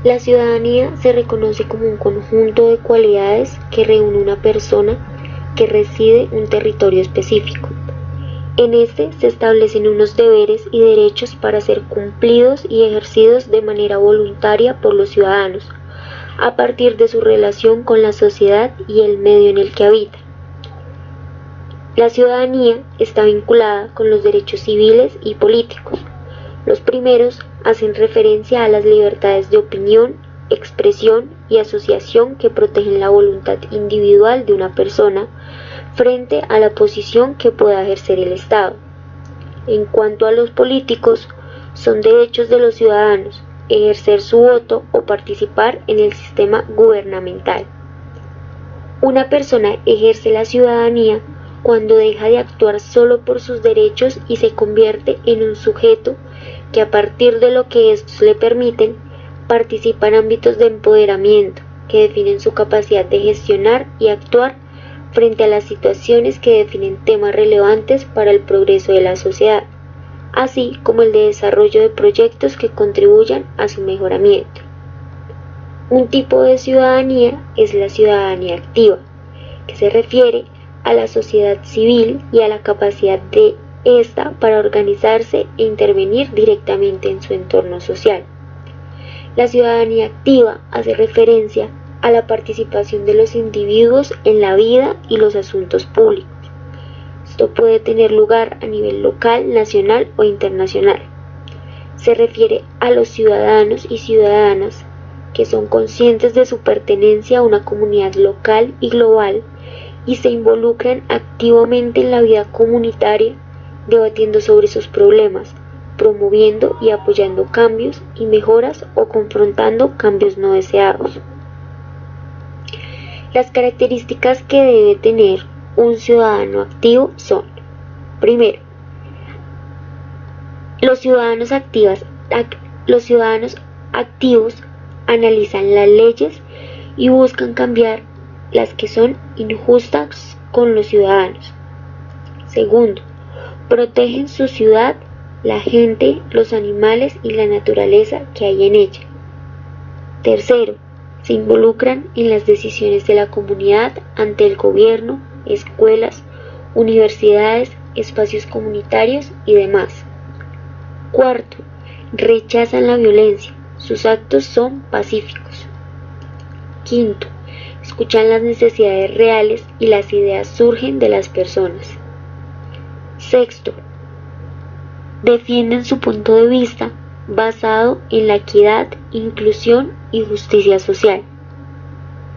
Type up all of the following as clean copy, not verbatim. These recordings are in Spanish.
La ciudadanía se reconoce como un conjunto de cualidades que reúne una persona que reside en un territorio específico. En este se establecen unos deberes y derechos para ser cumplidos y ejercidos de manera voluntaria por los ciudadanos, a partir de su relación con la sociedad y el medio en el que habitan. La ciudadanía está vinculada con los derechos civiles y políticos. Los primeros hacen referencia a las libertades de opinión, expresión y asociación que protegen la voluntad individual de una persona frente a la posición que pueda ejercer el Estado. En cuanto a los políticos, son derechos de los ciudadanos ejercer su voto o participar en el sistema gubernamental. Una persona ejerce la ciudadanía cuando deja de actuar solo por sus derechos y se convierte en un sujeto que, a partir de lo que estos le permiten, participa en ámbitos de empoderamiento que definen su capacidad de gestionar y actuar frente a las situaciones que definen temas relevantes para el progreso de la sociedad, así como el de desarrollo de proyectos que contribuyan a su mejoramiento. Un tipo de ciudadanía es la ciudadanía activa, que se refiere a la sociedad civil y a la capacidad de ésta para organizarse e intervenir directamente en su entorno social. La ciudadanía activa hace referencia a la participación de los individuos en la vida y los asuntos públicos. Esto puede tener lugar a nivel local, nacional o internacional. Se refiere a los ciudadanos y ciudadanas que son conscientes de su pertenencia a una comunidad local y global y se involucran activamente en la vida comunitaria, debatiendo sobre sus problemas, promoviendo y apoyando cambios y mejoras o confrontando cambios no deseados. Las características que debe tener un ciudadano activo son: primero, los ciudadanos activos analizan las leyes y buscan cambiar las que son injustas con los ciudadanos. Segundo, protegen su ciudad, la gente, los animales y la naturaleza que hay en ella. Tercero, se involucran en las decisiones de la comunidad ante el gobierno, escuelas, universidades, espacios comunitarios y demás. Cuarto, rechazan la violencia, sus actos son pacíficos. Quinto, escuchan las necesidades reales y las ideas surgen de las personas. Sexto, defienden su punto de vista basado en la equidad, inclusión y justicia social.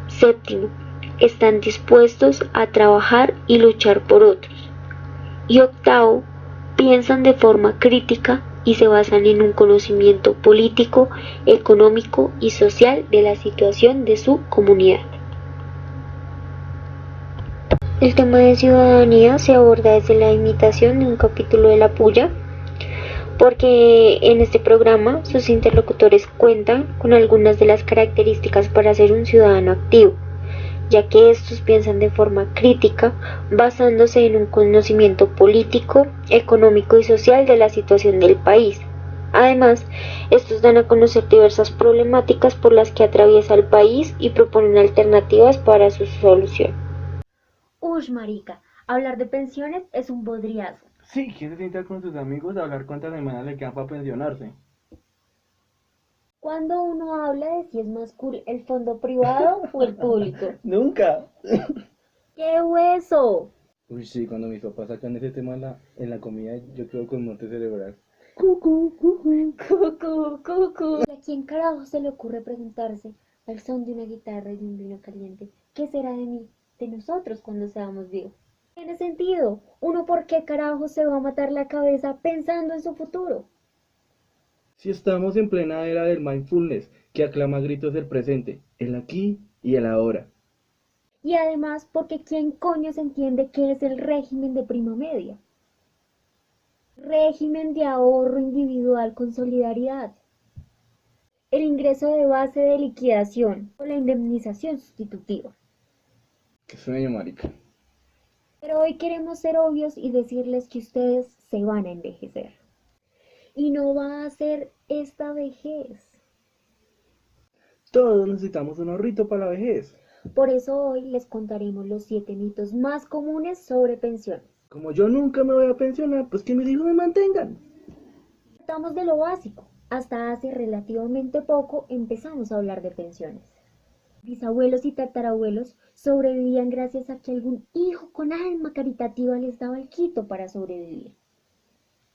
Séptimo, están dispuestos a trabajar y luchar por otros. Y octavo, piensan de forma crítica y se basan en un conocimiento político, económico y social de la situación de su comunidad. El tema de ciudadanía se aborda desde la imitación de un capítulo de La Puya, porque en este programa sus interlocutores cuentan con algunas de las características para ser un ciudadano activo, ya que estos piensan de forma crítica, basándose en un conocimiento político, económico y social de la situación del país. Además, estos dan a conocer diversas problemáticas por las que atraviesa el país y proponen alternativas para su solución. Ush, marica, hablar de pensiones es un bodriazo. Sí, ¿quién se sienta con sus amigos a hablar cuántas semanas le quedan para pensionarse? Cuando uno habla de si es más cool el fondo privado o el público. Nunca. ¡Qué hueso! Uy, sí, cuando mis papás sacan ese tema en la comida, yo quedo con muerte cerebral. Cucu. ¿Y a quién carajo se le ocurre preguntarse, al son de una guitarra y de un vino caliente, qué será de mí, de nosotros cuando seamos viejos? Tiene sentido. ¿Uno por qué carajo se va a matar la cabeza pensando en su futuro? Si estamos en plena era del mindfulness, que aclama a gritos el presente, el aquí y el ahora. Y además, porque ¿quién coño se entiende qué es el régimen de prima media? Régimen de ahorro individual con solidaridad. El ingreso de base de liquidación o la indemnización sustitutiva. Qué sueño, marica. Pero hoy queremos ser obvios y decirles que ustedes se van a envejecer. Y no va a ser esta vejez. Todos necesitamos un ahorrito para la vejez. Por eso hoy les contaremos los 7 mitos más comunes sobre pensiones. Como yo nunca me voy a pensionar, pues que mis hijos me mantengan. Partamos de lo básico. Hasta hace relativamente poco empezamos a hablar de pensiones. Bisabuelos y tatarabuelos sobrevivían gracias a que algún hijo con alma caritativa les daba el quito para sobrevivir.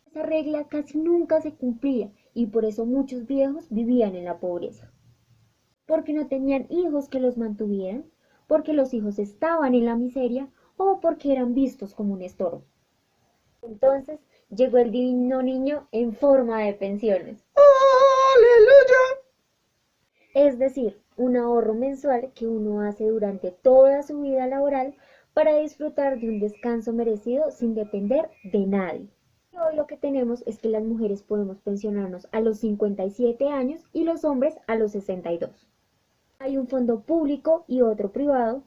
Esa regla casi nunca se cumplía y por eso muchos viejos vivían en la pobreza. Porque no tenían hijos que los mantuvieran, porque los hijos estaban en la miseria o porque eran vistos como un estorbo. Entonces llegó el divino niño en forma de pensiones. ¡Aleluya! Es decir, un ahorro mensual que uno hace durante toda su vida laboral para disfrutar de un descanso merecido sin depender de nadie. Y hoy lo que tenemos es que las mujeres podemos pensionarnos a los 57 años y los hombres a los 62. Hay un fondo público y otro privado.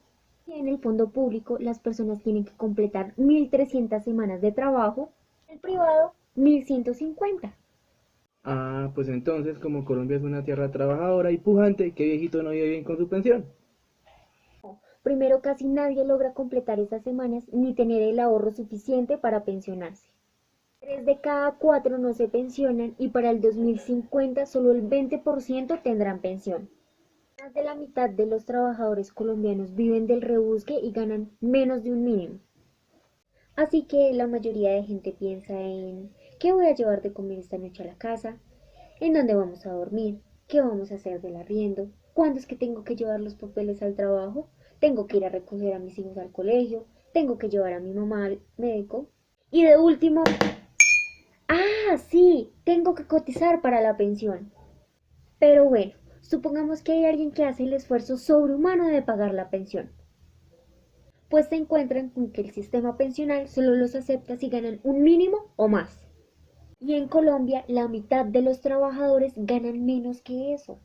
Y en el fondo público las personas tienen que completar 1.300 semanas de trabajo, en el privado 1.150. Ah, pues entonces, como Colombia es una tierra trabajadora y pujante, ¿qué viejito no vive bien con su pensión? Primero, casi nadie logra completar esas semanas ni tener el ahorro suficiente para pensionarse. 3 de cada 4 no se pensionan y para el 2050 solo el 20% tendrán pensión. Más de la mitad de los trabajadores colombianos viven del rebusque y ganan menos de un mínimo. Así que la mayoría de gente piensa en ¿qué voy a llevar de comer esta noche a la casa? ¿En dónde vamos a dormir? ¿Qué vamos a hacer del arriendo? ¿Cuándo es que tengo que llevar los papeles al trabajo? ¿Tengo que ir a recoger a mis hijos al colegio? ¿Tengo que llevar a mi mamá al médico? Y de último, sí, tengo que cotizar para la pensión. Pero bueno, supongamos que hay alguien que hace el esfuerzo sobrehumano de pagar la pensión. Pues se encuentran con que el sistema pensional solo los acepta si ganan un mínimo o más. Y en Colombia la mitad de los trabajadores ganan menos que eso.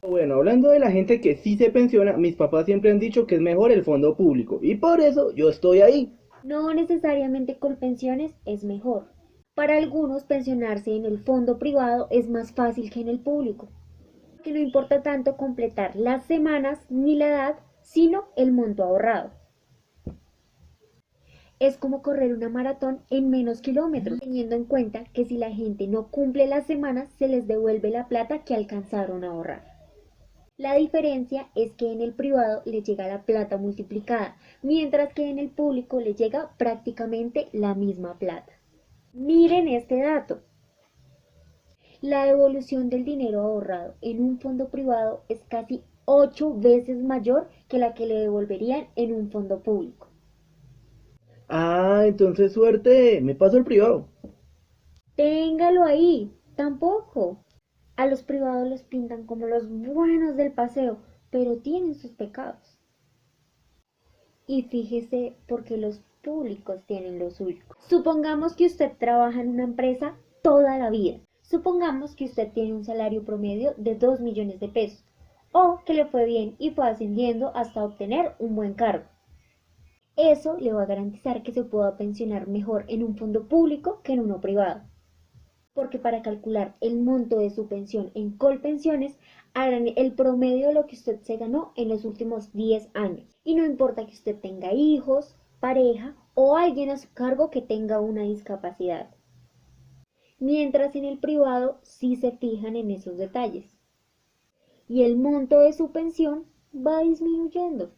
Bueno, hablando de la gente que sí se pensiona, mis papás siempre han dicho que es mejor el fondo público y por eso yo estoy ahí. No necesariamente Colpensiones es mejor. Para algunos pensionarse en el fondo privado es más fácil que en el público. Que no importa tanto completar las semanas ni la edad, sino el monto ahorrado. Es como correr una maratón en menos kilómetros, teniendo en cuenta que si la gente no cumple las semanas, se les devuelve la plata que alcanzaron a ahorrar. La diferencia es que en el privado le llega la plata multiplicada, mientras que en el público le llega prácticamente la misma plata. Miren este dato. La devolución del dinero ahorrado en un fondo privado es casi 8 veces mayor que la que le devolverían en un fondo público. Ah, entonces suerte, me paso el privado. Téngalo ahí, tampoco. A los privados los pintan como los buenos del paseo, pero tienen sus pecados. Y fíjese porque los públicos tienen los suyos. Supongamos que usted trabaja en una empresa toda la vida. Supongamos que usted tiene un salario promedio de 2 millones de pesos, o que le fue bien y fue ascendiendo hasta obtener un buen cargo. Eso le va a garantizar que se pueda pensionar mejor en un fondo público que en uno privado. Porque para calcular el monto de su pensión en Colpensiones, harán el promedio de lo que usted se ganó en los últimos 10 años. Y no importa que usted tenga hijos, pareja o alguien a su cargo que tenga una discapacidad. Mientras en el privado sí se fijan en esos detalles. Y el monto de su pensión va disminuyendo.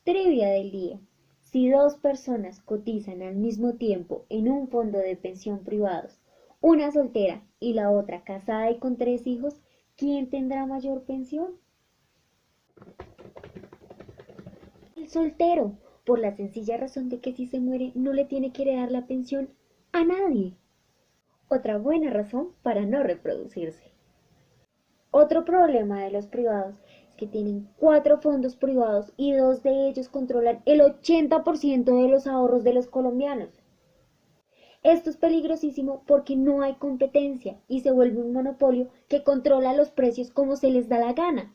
Trivia del día. Si 2 personas cotizan al mismo tiempo en un fondo de pensión privados, una soltera y la otra casada y con 3 hijos, ¿quién tendrá mayor pensión? El soltero, por la sencilla razón de que si se muere no le tiene que heredar la pensión a nadie. Otra buena razón para no reproducirse. Otro problema de los privados es que tienen 4 fondos privados y 2 de ellos controlan el 80% de los ahorros de los colombianos. Esto es peligrosísimo porque no hay competencia y se vuelve un monopolio que controla los precios como se les da la gana.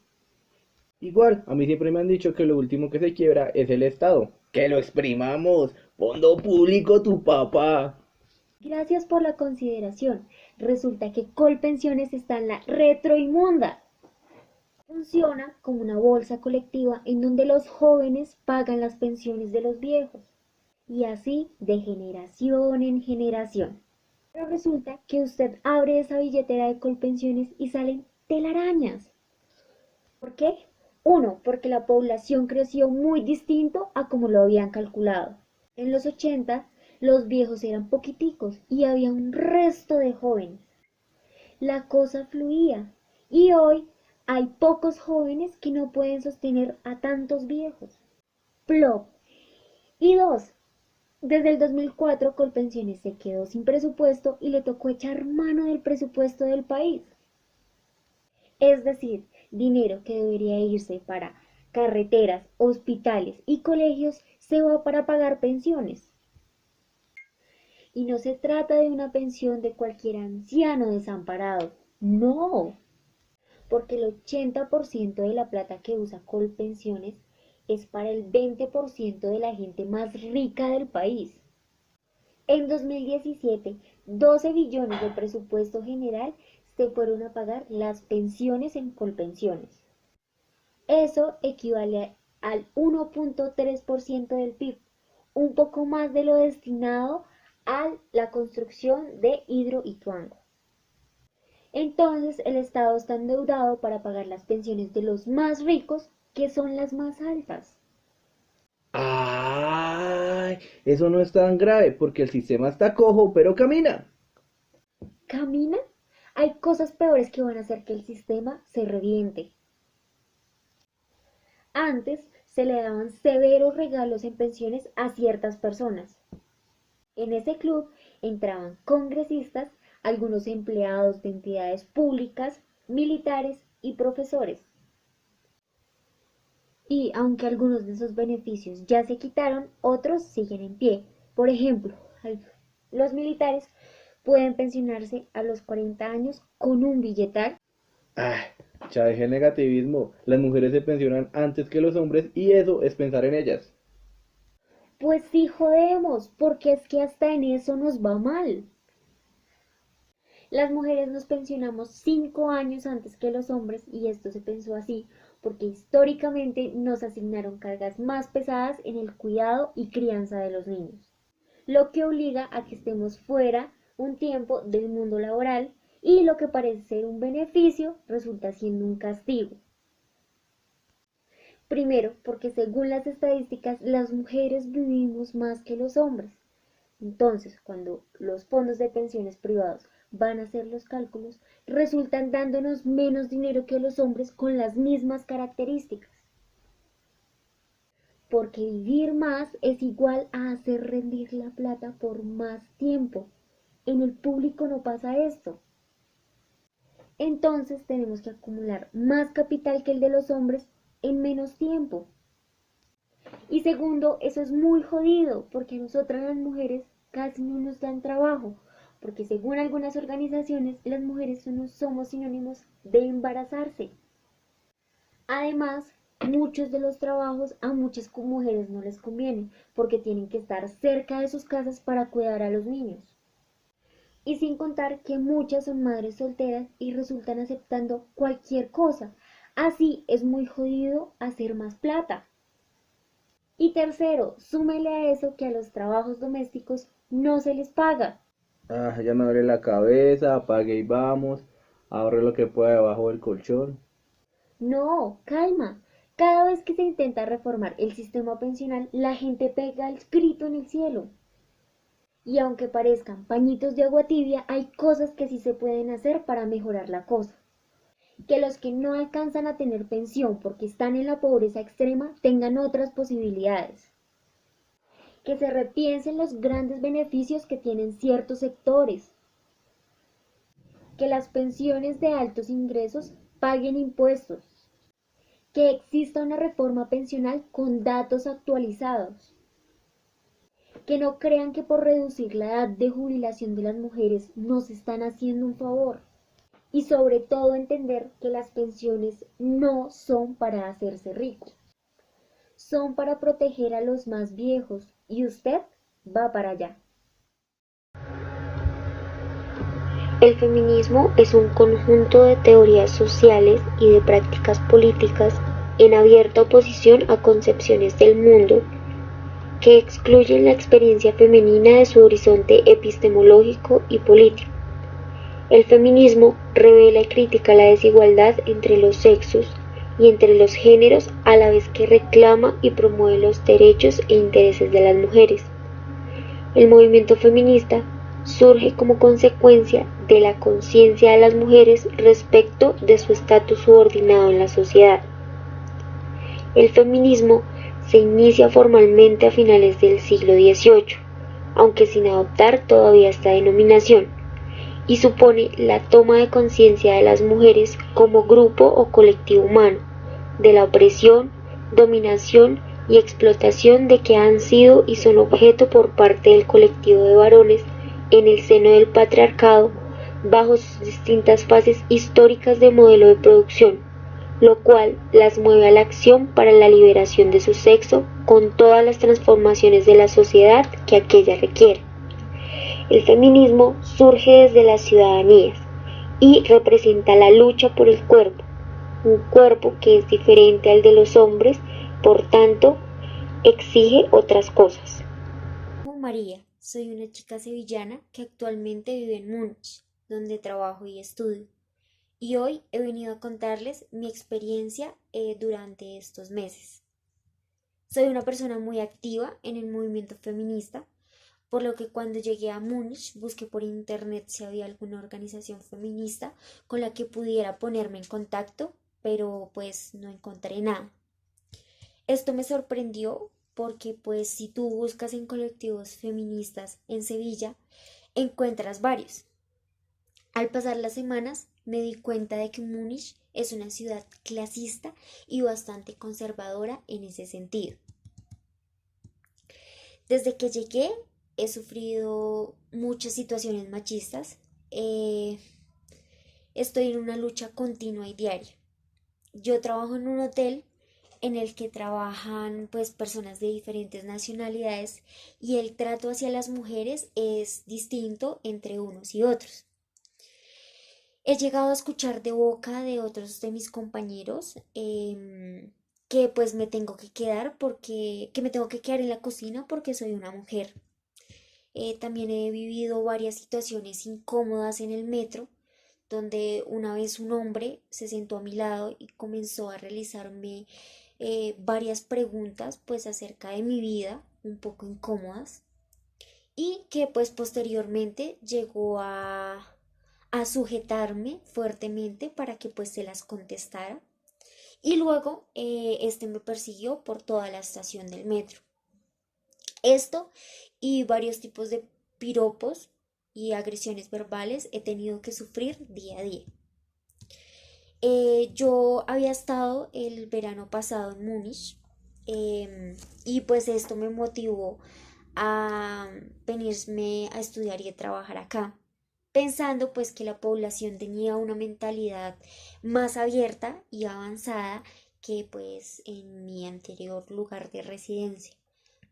Igual, a mí siempre me han dicho que lo último que se quiebra es el Estado. ¡Que lo exprimamos! ¡Fondo público tu papá! Gracias por la consideración. Resulta que Colpensiones está en la retroinmunda. Funciona como una bolsa colectiva en donde los jóvenes pagan las pensiones de los viejos, y así de generación en generación. Pero resulta que usted abre esa billetera de Colpensiones y salen telarañas. ¿Por qué? Uno, porque la población creció muy distinto a como lo habían calculado. En los 80, los viejos eran poquiticos y había un resto de jóvenes. La cosa fluía y hoy hay pocos jóvenes que no pueden sostener a tantos viejos. Plop. Y dos, desde el 2004 Colpensiones se quedó sin presupuesto y le tocó echar mano del presupuesto del país. Es decir, dinero que debería irse para carreteras, hospitales y colegios se va para pagar pensiones. Y no se trata de una pensión de cualquier anciano desamparado, no, porque el 80% de la plata que usa Colpensiones es para el 20% de la gente más rica del país. En 2017, 12 billones de presupuesto general se fueron a pagar las pensiones en Colpensiones. Eso equivale al 1.3% del PIB, un poco más de lo destinado a la construcción de Hidroituango. Entonces el Estado está endeudado para pagar las pensiones de los más ricos, que son las más altas. Ay, eso no es tan grave porque el sistema está cojo, pero camina. ¿Camina? Hay cosas peores que van a hacer que el sistema se reviente. Antes se le daban severos regalos en pensiones a ciertas personas. En ese club entraban congresistas, algunos empleados de entidades públicas, militares y profesores. Y aunque algunos de esos beneficios ya se quitaron, otros siguen en pie. Por ejemplo, los militares pueden pensionarse a los 40 años con un billetal. Ah, ya deje el negativismo. Las mujeres se pensionan antes que los hombres y eso es pensar en ellas. Pues sí jodemos, porque es que hasta en eso nos va mal. Las mujeres nos pensionamos 5 años antes que los hombres y esto se pensó así porque históricamente nos asignaron cargas más pesadas en el cuidado y crianza de los niños, lo que obliga a que estemos fuera un tiempo del mundo laboral y lo que parece ser un beneficio resulta siendo un castigo. Primero, porque según las estadísticas las mujeres vivimos más que los hombres. Entonces, cuando los fondos de pensiones privados van a hacer los cálculos, resultan dándonos menos dinero que los hombres con las mismas características. Porque vivir más es igual a hacer rendir la plata por más tiempo. En el público no pasa esto. Entonces tenemos que acumular más capital que el de los hombres en menos tiempo. Y segundo, eso es muy jodido, porque a nosotras las mujeres casi no nos dan trabajo, porque según algunas organizaciones, las mujeres no somos sinónimos de embarazarse. Además, muchos de los trabajos a muchas mujeres no les convienen, porque tienen que estar cerca de sus casas para cuidar a los niños. Y sin contar que muchas son madres solteras y resultan aceptando cualquier cosa. Así es muy jodido hacer más plata. Y tercero, súmele a eso que a los trabajos domésticos no se les paga. Ah, ya me duele la cabeza, apague y vamos. Ahorre lo que pueda debajo del colchón. No, calma. Cada vez que se intenta reformar el sistema pensional, la gente pega el grito en el cielo. Y aunque parezcan pañitos de agua tibia, hay cosas que sí se pueden hacer para mejorar la cosa. Que los que no alcanzan a tener pensión porque están en la pobreza extrema tengan otras posibilidades. Que se repiensen los grandes beneficios que tienen ciertos sectores. Que las pensiones de altos ingresos paguen impuestos. Que exista una reforma pensional con datos actualizados. Que no crean que por reducir la edad de jubilación de las mujeres nos están haciendo un favor. Y sobre todo entender que las pensiones no son para hacerse rico. Son para proteger a los más viejos y usted va para allá. El feminismo es un conjunto de teorías sociales y de prácticas políticas en abierta oposición a concepciones del mundo que excluyen la experiencia femenina de su horizonte epistemológico y político. El feminismo revela y critica la desigualdad entre los sexos y entre los géneros, a la vez que reclama y promueve los derechos e intereses de las mujeres. El movimiento feminista surge como consecuencia de la conciencia de las mujeres respecto de su estatus subordinado en la sociedad. El feminismo se inicia formalmente a finales del siglo XVIII, aunque sin adoptar todavía esta denominación, y supone la toma de conciencia de las mujeres como grupo o colectivo humano, de la opresión, dominación y explotación de que han sido y son objeto por parte del colectivo de varones en el seno del patriarcado bajo sus distintas fases históricas de modelo de producción, lo cual las mueve a la acción para la liberación de su sexo con todas las transformaciones de la sociedad que aquella requiere. El feminismo surge desde las ciudadanías y representa la lucha por el cuerpo, un cuerpo que es diferente al de los hombres, por tanto, exige otras cosas. Me llamo María, soy una chica sevillana que actualmente vive en Múnich, donde trabajo y estudio. Y hoy he venido a contarles mi experiencia durante estos meses. Soy una persona muy activa en el movimiento feminista, por lo que cuando llegué a Múnich busqué por internet si había alguna organización feminista con la que pudiera ponerme en contacto, pero pues no encontré nada. Esto me sorprendió porque pues si tú buscas en colectivos feministas en Sevilla, encuentras varios. Al pasar las semanas me di cuenta de que Múnich es una ciudad clasista y bastante conservadora en ese sentido. Desde que llegué he sufrido muchas situaciones machistas. eh, Estoy en una lucha continua y diaria. Yo trabajo en un hotel en el que trabajan pues personas de diferentes nacionalidades y el trato hacia las mujeres es distinto entre unos y otros. He llegado a escuchar de boca de otros de mis compañeros que pues me tengo que quedar que me tengo que quedar en la cocina porque soy una mujer. También he vivido varias situaciones incómodas en el metro, donde una vez un hombre se sentó a mi lado y comenzó a realizarme varias preguntas pues acerca de mi vida, un poco incómodas, y que pues posteriormente llegó a sujetarme fuertemente para que pues se las contestara. Y luego este me persiguió por toda la estación del metro. Esto y varios tipos de piropos y agresiones verbales he tenido que sufrir día a día. Yo había estado el verano pasado en Múnich, y pues esto me motivó a venirme a estudiar y a trabajar acá, pensando pues que la población tenía una mentalidad más abierta y avanzada que pues en mi anterior lugar de residencia,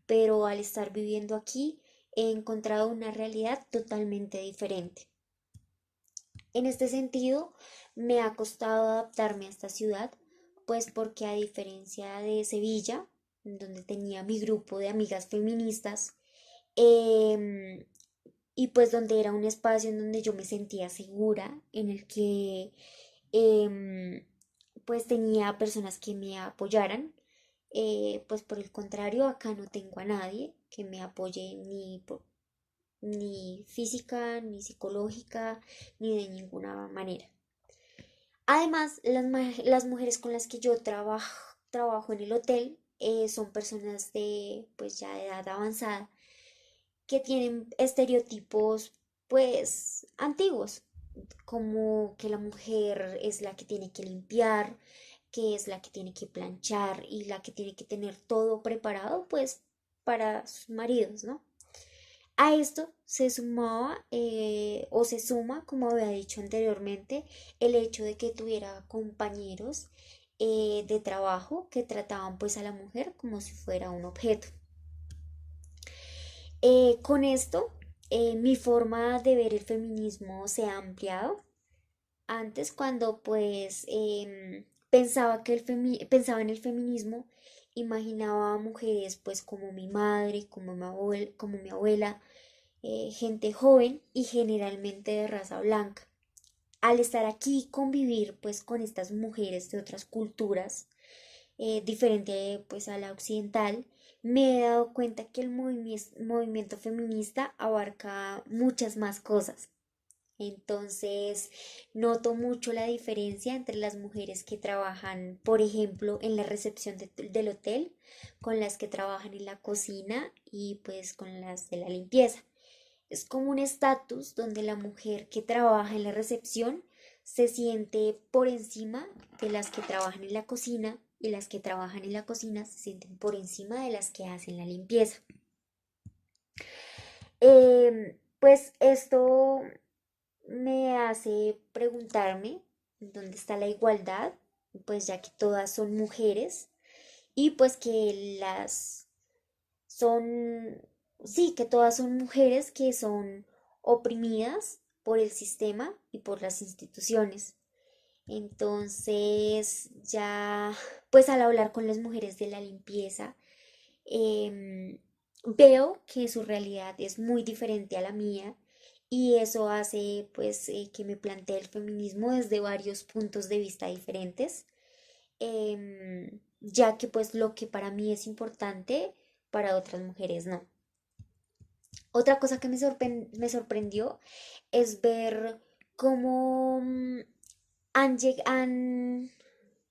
pero al estar viviendo aquí he encontrado una realidad totalmente diferente. En este sentido, me ha costado adaptarme a esta ciudad, pues porque a diferencia de Sevilla, donde tenía mi grupo de amigas feministas, em, y pues donde era un espacio en donde yo me sentía segura, en el que em, pues tenía personas que me apoyaran, pues por el contrario, acá no tengo a nadie que me apoye ni física, ni psicológica, ni de ninguna manera. Además, las mujeres con las que yo trabajo en el hotel son personas de pues ya de edad avanzada que tienen estereotipos pues antiguos, como que la mujer es la que tiene que limpiar, que es la que tiene que planchar y la que tiene que tener todo preparado pues para sus maridos, ¿no? A esto se sumaba o se suma, como había dicho anteriormente, el hecho de que tuviera compañeros de trabajo que trataban pues a la mujer como si fuera un objeto. Con esto mi forma de ver el feminismo se ha ampliado. Antes, cuando pues pensaba en el feminismo, imaginaba a mujeres pues como mi madre, como mi abuela, gente joven y generalmente de raza blanca. Al estar aquí y convivir pues con estas mujeres de otras culturas, diferente pues a la occidental, me he dado cuenta que el movimiento feminista abarca muchas más cosas. Entonces, noto mucho la diferencia entre las mujeres que trabajan, por ejemplo, en la recepción del hotel, con las que trabajan en la cocina y pues con las de la limpieza. Es como un estatus donde la mujer que trabaja en la recepción se siente por encima de las que trabajan en la cocina y las que trabajan en la cocina se sienten por encima de las que hacen la limpieza. Pues esto me hace preguntarme dónde está la igualdad, pues ya que todas son mujeres y pues que las son, sí, que todas son mujeres que son oprimidas por el sistema y por las instituciones. Entonces, ya, pues al hablar con las mujeres de la limpieza, em, veo que su realidad es muy diferente a la mía y eso hace pues que me plantee el feminismo desde varios puntos de vista diferentes, ya que pues lo que para mí es importante, para otras mujeres no. Otra cosa que me sorprendió es ver cómo han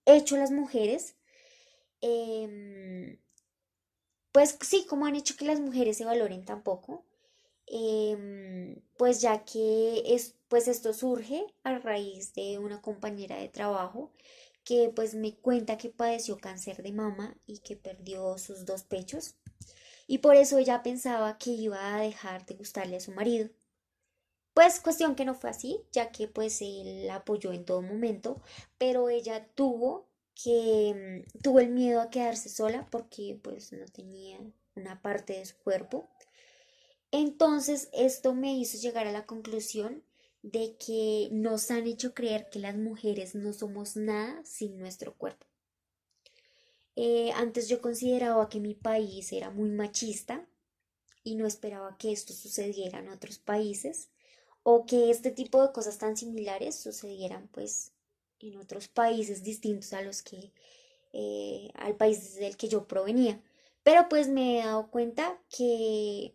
hecho las mujeres, em, pues sí, cómo han hecho que las mujeres se valoren tan poco, pues ya que pues esto surge a raíz de una compañera de trabajo que pues me cuenta que padeció cáncer de mama y que perdió sus dos pechos y por eso ella pensaba que iba a dejar de gustarle a su marido. Pues cuestión que no fue así, ya que pues él la apoyó en todo momento, pero ella tuvo el miedo a quedarse sola porque pues no tenía una parte de su cuerpo. Entonces esto me hizo llegar a la conclusión de que nos han hecho creer que las mujeres no somos nada sin nuestro cuerpo. Antes yo consideraba que mi país era muy machista y no esperaba que esto sucediera en otros países o que este tipo de cosas tan similares sucedieran pues en otros países distintos a los que al país del que yo provenía. Pero pues me he dado cuenta que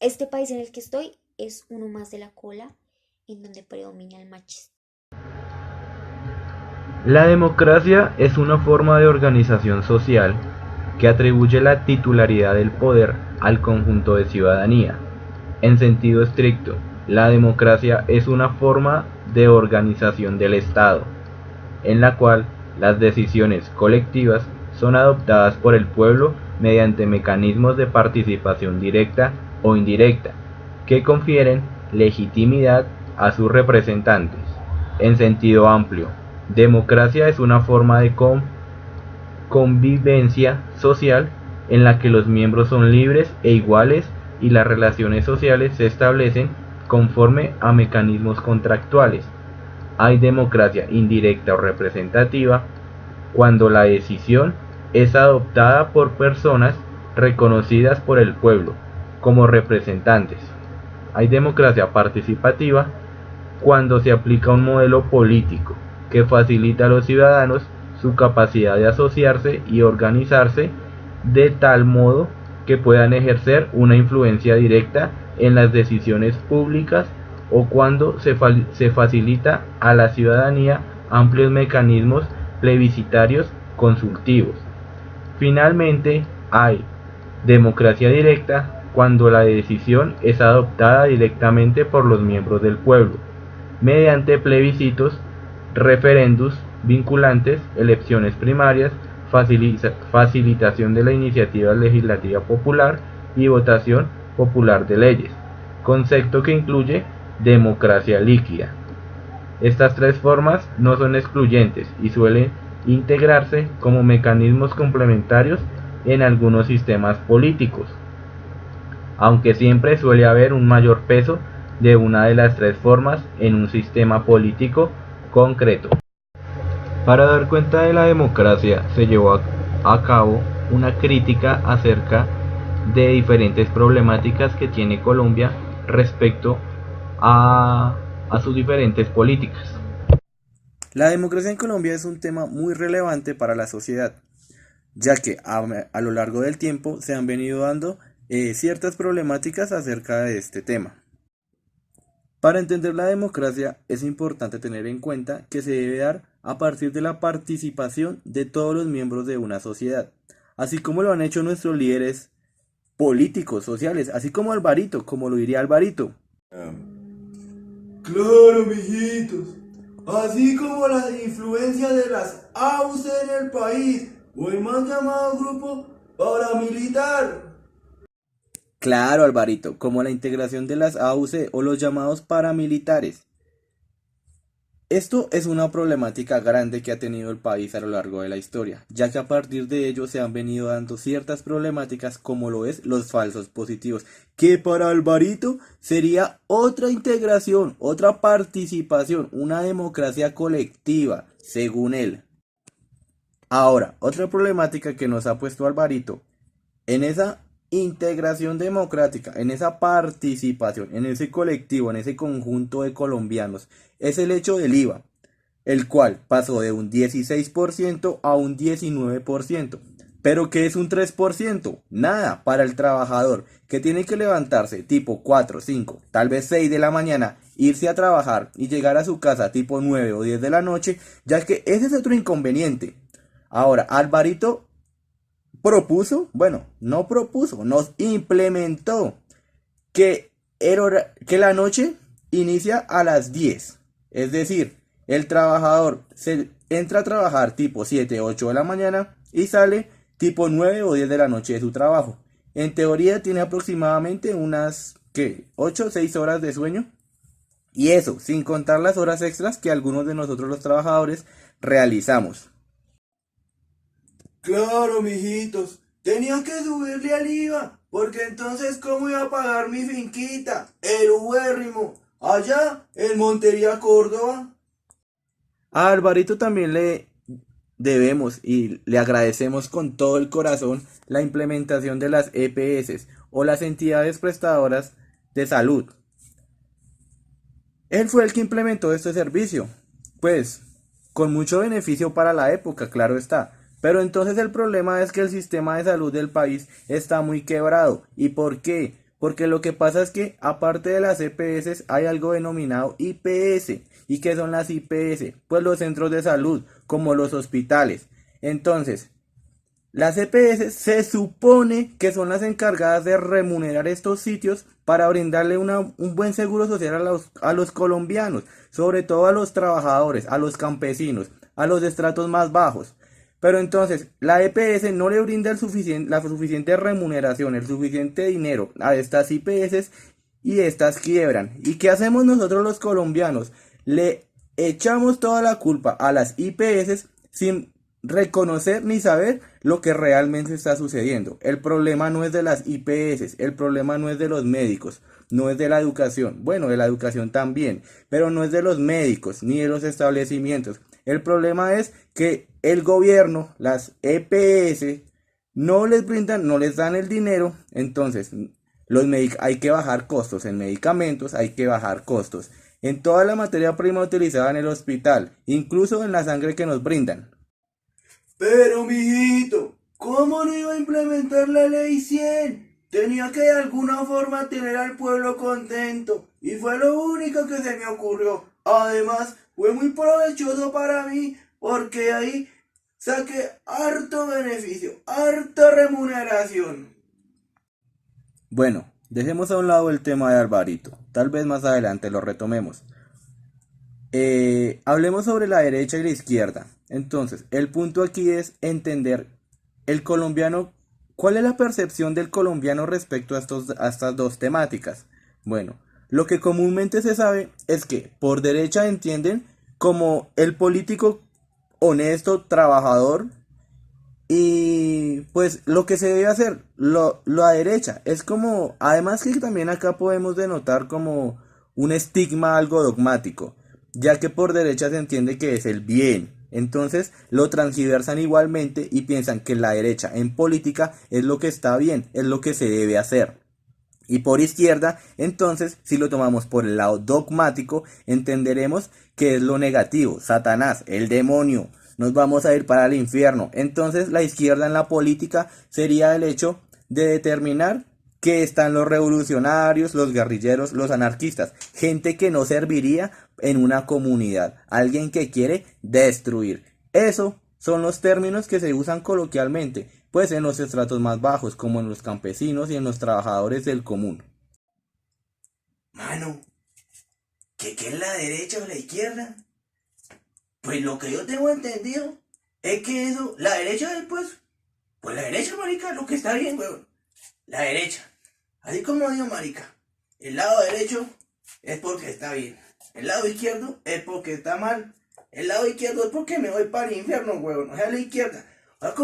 este país en el que estoy es uno más de la cola en donde predomina el machismo. La democracia es una forma de organización social que atribuye la titularidad del poder al conjunto de ciudadanía. En sentido estricto, la democracia es una forma de organización del Estado, en la cual las decisiones colectivas son adoptadas por el pueblo mediante mecanismos de participación directa o indirecta, que confieren legitimidad a sus representantes. En sentido amplio, democracia es una forma de convivencia social en la que los miembros son libres e iguales y las relaciones sociales se establecen conforme a mecanismos contractuales. Hay democracia indirecta o representativa cuando la decisión es adoptada por personas reconocidas por el pueblo como representantes. Hay democracia participativa cuando se aplica un modelo político que facilita a los ciudadanos su capacidad de asociarse y organizarse de tal modo que puedan ejercer una influencia directa en las decisiones públicas o cuando se facilita a la ciudadanía amplios mecanismos plebiscitarios consultivos. Finalmente, hay democracia directa cuando la decisión es adoptada directamente por los miembros del pueblo, mediante plebiscitos, referendos vinculantes, elecciones primarias, facilitación de la iniciativa legislativa popular y votación popular de leyes, concepto que incluye democracia líquida. Estas tres formas no son excluyentes y suelen integrarse como mecanismos complementarios en algunos sistemas políticos. aunque siempre suele haber un mayor peso de una de las tres formas en un sistema político concreto. Para dar cuenta de la democracia se llevó a cabo una crítica acerca de diferentes problemáticas que tiene Colombia respecto a sus diferentes políticas. La democracia en Colombia es un tema muy relevante para la sociedad, ya que a lo largo del tiempo se han venido dando ciertas problemáticas acerca de este tema. Para entender la democracia es importante tener en cuenta que se debe dar a partir de la participación de todos los miembros de una sociedad, así como lo han hecho nuestros líderes políticos, sociales, así como Alvarito, como lo diría Alvarito. Claro, mijitos. Así como la influencia de las AUC en el país, o el más llamado grupo paramilitar. Claro, Alvarito, como la integración de las AUC o los llamados paramilitares. Esto es una problemática grande que ha tenido el país a lo largo de la historia, ya que a partir de ello se han venido dando ciertas problemáticas como lo es los falsos positivos, que para Alvarito sería otra integración, otra participación, una democracia colectiva, según él. Ahora, otra problemática que nos ha puesto Alvarito en esa integración democrática, en esa participación, en ese colectivo, en ese conjunto de colombianos, es el hecho del IVA, el cual pasó de un 16% a un 19%. ¿Pero qué es un 3%? Nada para el trabajador que tiene que levantarse tipo 4, 5, tal vez 6 de la mañana, irse a trabajar y llegar a su casa tipo 9 o 10 de la noche, ya que ese es otro inconveniente. Ahora, Alvarito nos implementó que la noche inicia a las 10. Es decir, el trabajador se entra a trabajar tipo 7, 8 de la mañana y sale tipo 9 o 10 de la noche de su trabajo. En teoría tiene aproximadamente unas 8 o 6 horas de sueño. Y eso, sin contar las horas extras que algunos de nosotros los trabajadores realizamos. Claro, mijitos. Tenía que subirle al IVA, porque entonces ¿cómo iba a pagar mi finquita, el ubérrimo, allá en Montería, Córdoba? A Alvarito también le debemos y le agradecemos con todo el corazón la implementación de las EPS o las entidades prestadoras de salud. Él fue el que implementó este servicio, pues con mucho beneficio para la época, claro está. Pero entonces el problema es que el sistema de salud del país está muy quebrado. ¿Y por qué? Porque lo que pasa es que aparte de las EPS hay algo denominado IPS. ¿Y qué son las IPS? Pues los centros de salud, como los hospitales. Entonces, las EPS se supone que son las encargadas de remunerar estos sitios para brindarle un buen seguro social a los colombianos, sobre todo a los trabajadores, a los campesinos, a los de estratos más bajos. Pero entonces, la EPS no le brinda la suficiente remuneración, el suficiente dinero a estas IPS y estas quiebran. ¿Y qué hacemos nosotros los colombianos? Le echamos toda la culpa a las IPS sin reconocer ni saber lo que realmente está sucediendo. El problema no es de las IPS, el problema no es de los médicos, no es de la educación. Bueno, de la educación también, pero no es de los médicos ni de los establecimientos. El problema es que el gobierno, las EPS, no les brindan, no les dan el dinero. Entonces, hay que bajar costos en medicamentos, hay que bajar costos en toda la materia prima utilizada en el hospital, incluso en la sangre que nos brindan. Pero, mijito, ¿cómo no iba a implementar la ley 100? Tenía que de alguna forma tener al pueblo contento, y fue lo único que se me ocurrió. Además, fue muy provechoso para mí, porque ahí saqué harto beneficio, harta remuneración. Bueno, dejemos a un lado el tema de Alvarito, tal vez más adelante lo retomemos. Hablemos sobre la derecha y la izquierda. Entonces, el punto aquí es entender el colombiano, cuál es la percepción del colombiano respecto a estas dos temáticas. Bueno, lo que comúnmente se sabe es que por derecha entienden como el político honesto, trabajador Y pues lo que se debe hacer, lo a derecha, es como, además que también acá podemos denotar como un estigma algo dogmático, ya que por derecha se entiende que es el bien. Entonces lo transgiversan igualmente y piensan que la derecha en política es lo que está bien, es lo que se debe hacer. Y por izquierda, entonces, si lo tomamos por el lado dogmático, entenderemos que es lo negativo, Satanás, el demonio, nos vamos a ir para el infierno. Entonces, la izquierda en la política sería el hecho de determinar que están los revolucionarios, los guerrilleros, los anarquistas, gente que no serviría en una comunidad, alguien que quiere destruir. Eso son los términos que se usan coloquialmente, pues en los estratos más bajos, como en los campesinos y en los trabajadores del común. Mano, ¿qué es la derecha o la izquierda? Pues lo que yo tengo entendido es que eso, la derecha después, pues la derecha, marica, lo que está bien, weón. La derecha, así como digo, marica, el lado derecho es porque está bien, el lado izquierdo es porque está mal, el lado izquierdo es porque me voy para el infierno, weón, o sea, la izquierda. Ahora,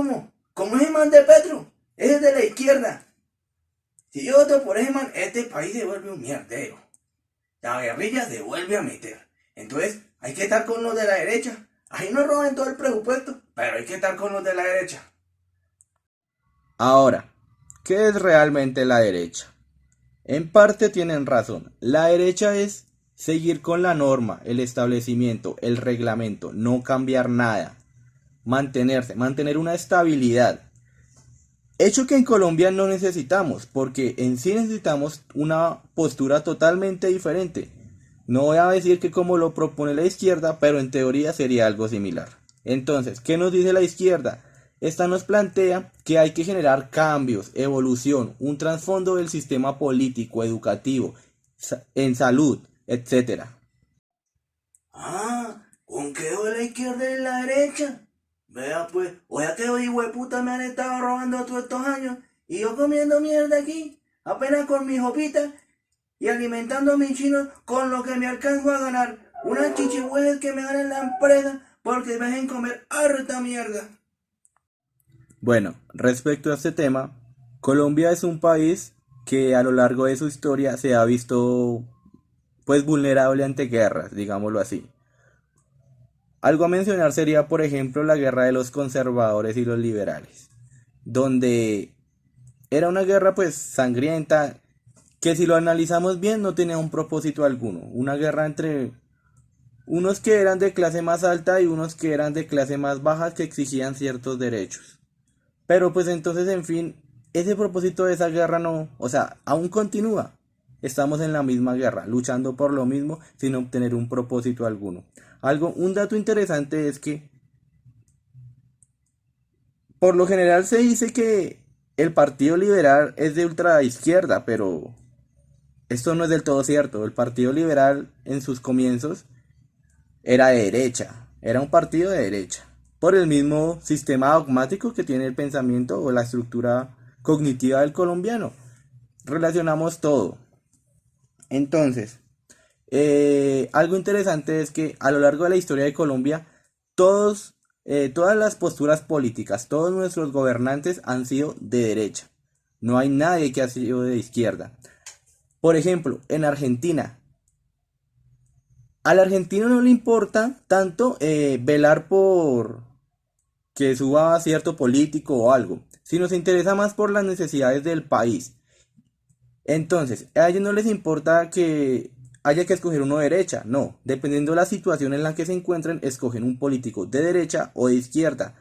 ¿cómo es el man de Petro? Ese es de la izquierda. Si yo voto por ese man, este país se vuelve un mierdero. La guerrilla se vuelve a meter. Entonces, hay que estar con los de la derecha. Ahí no roben todo el presupuesto, pero hay que estar con los de la derecha. Ahora, ¿qué es realmente la derecha? En parte tienen razón. La derecha es seguir con la norma, el establecimiento, el reglamento, no cambiar nada. Mantener una estabilidad. Hecho que en Colombia no necesitamos, porque en sí necesitamos una postura totalmente diferente. No voy a decir que como lo propone la izquierda, pero en teoría sería algo similar. Entonces, ¿qué nos dice la izquierda? Esta nos plantea que hay que generar cambios, evolución, un trasfondo del sistema político, educativo, en salud, etcétera. Ah, ¿con qué de la izquierda y la derecha? Vea pues, oiga que hoy hueputa me han estado robando todos estos años y yo comiendo mierda aquí, apenas con mi jopita y alimentando a mis chinos con lo que me alcanzo a ganar. Unas chichihuelas que me dan en la empresa porque me dejen comer harta mierda. Bueno, respecto a este tema, Colombia es un país que a lo largo de su historia se ha visto pues vulnerable ante guerras, digámoslo así. Algo a mencionar sería, por ejemplo, la guerra de los conservadores y los liberales, donde era una guerra pues sangrienta, que si lo analizamos bien no tenía un propósito alguno, una guerra entre unos que eran de clase más alta y unos que eran de clase más baja que exigían ciertos derechos. Pero pues entonces, en fin, ese propósito de esa guerra no, o sea, aún continúa. Estamos en la misma guerra, luchando por lo mismo sin obtener un propósito alguno. Un dato interesante es que por lo general se dice que el Partido Liberal es de ultraizquierda, pero esto no es del todo cierto. El Partido Liberal en sus comienzos era de derecha, era un partido de derecha, por el mismo sistema dogmático que tiene el pensamiento o la estructura cognitiva del colombiano. Relacionamos todo. Entonces, algo interesante es que a lo largo de la historia de Colombia, todas las posturas políticas, todos nuestros gobernantes han sido de derecha. No hay nadie que ha sido de izquierda. Por ejemplo, en Argentina, al argentino no le importa tanto velar por que suba cierto político o algo, sino se interesa más por las necesidades del país. Entonces, a ellos no les importa que haya que escoger uno de derecha, no, dependiendo de la situación en la que se encuentren, escogen un político de derecha o de izquierda.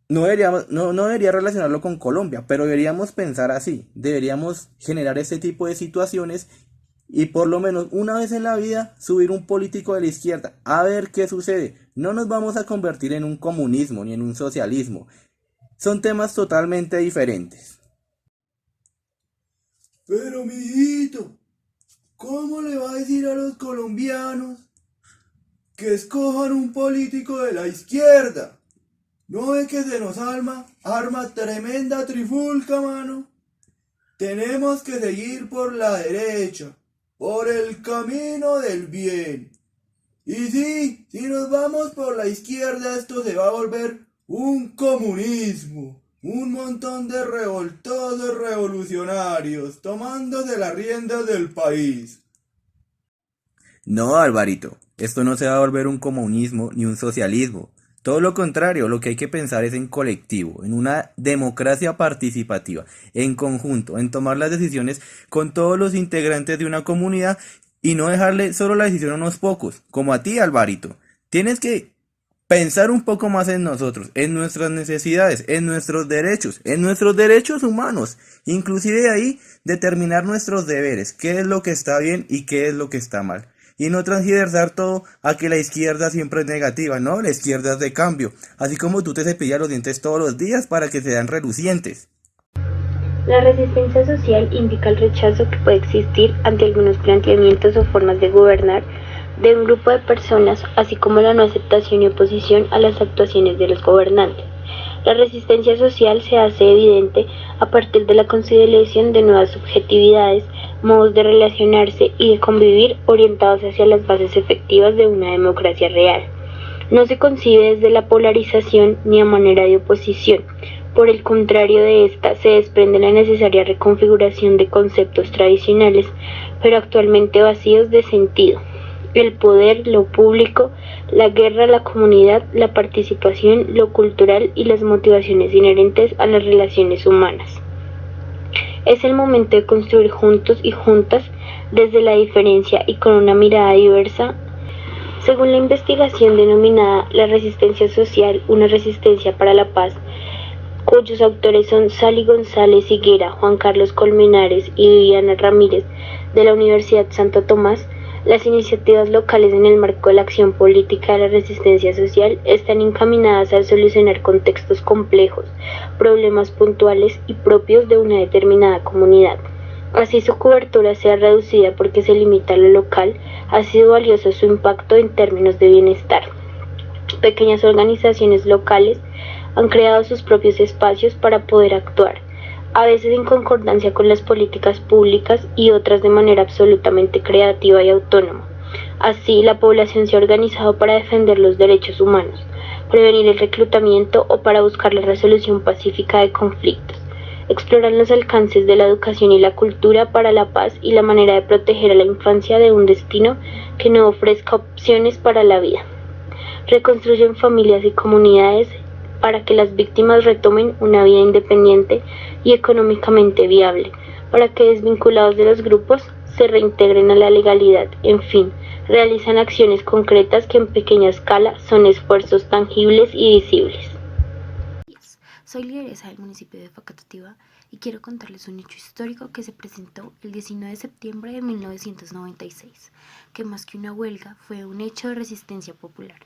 No debería relacionarlo con Colombia, pero deberíamos pensar así, deberíamos generar ese tipo de situaciones y por lo menos una vez en la vida subir un político de la izquierda, a ver qué sucede. No nos vamos a convertir en un comunismo ni en un socialismo, son temas totalmente diferentes. Pero mijito, ¿cómo le va a decir a los colombianos que escojan un político de la izquierda? ¿No es que se nos arma tremenda trifulca, mano? Tenemos que seguir por la derecha, por el camino del bien. Y sí, si nos vamos por la izquierda, esto se va a volver Un comunismo, un montón de revoltosos revolucionarios tomando de las riendas del país. No, Alvarito, esto no se va a volver un comunismo ni un socialismo. Todo lo contrario, lo que hay que pensar es en colectivo, en una democracia participativa, en conjunto, en tomar las decisiones con todos los integrantes de una comunidad y no dejarle solo la decisión a unos pocos, como a ti, Alvarito. Tienes que pensar un poco más en nosotros, en nuestras necesidades, en nuestros derechos humanos, inclusive ahí determinar nuestros deberes, qué es lo que está bien y qué es lo que está mal. Y no transgiversar todo a que la izquierda siempre es negativa, no, la izquierda es de cambio, así como tú te cepillas los dientes todos los días para que sean relucientes. La resistencia social indica el rechazo que puede existir ante algunos planteamientos o formas de gobernar de un grupo de personas, así como la no aceptación y oposición a las actuaciones de los gobernantes. La resistencia social se hace evidente a partir de la consideración de nuevas subjetividades, modos de relacionarse y de convivir orientados hacia las bases efectivas de una democracia real. No se concibe desde la polarización ni a manera de oposición. Por el contrario de esta, se desprende la necesaria reconfiguración de conceptos tradicionales, pero actualmente vacíos de sentido. El poder, lo público, la guerra, la comunidad, la participación, lo cultural y las motivaciones inherentes a las relaciones humanas. Es el momento de construir juntos y juntas desde la diferencia y con una mirada diversa. Según la investigación denominada La resistencia social, una resistencia para la paz, cuyos autores son Sally González Higuera, Juan Carlos Colmenares y Viviana Ramírez de la Universidad Santo Tomás, las iniciativas locales en el marco de la acción política de la resistencia social están encaminadas a solucionar contextos complejos, problemas puntuales y propios de una determinada comunidad. Así su cobertura sea reducida porque se limita a lo local, ha sido valioso su impacto en términos de bienestar. Pequeñas organizaciones locales han creado sus propios espacios para poder actuar, a veces en concordancia con las políticas públicas y otras de manera absolutamente creativa y autónoma. Así, la población se ha organizado para defender los derechos humanos, prevenir el reclutamiento o para buscar la resolución pacífica de conflictos. Exploran los alcances de la educación y la cultura para la paz y la manera de proteger a la infancia de un destino que no ofrezca opciones para la vida. Reconstruyen familias y comunidades para que las víctimas retomen una vida independiente y económicamente viable, para que desvinculados de los grupos se reintegren a la legalidad, en fin, realizan acciones concretas que en pequeña escala son esfuerzos tangibles y visibles. Soy lideresa del municipio de Facatativá y quiero contarles un hecho histórico que se presentó el 19 de septiembre de 1996, que más que una huelga fue un hecho de resistencia popular.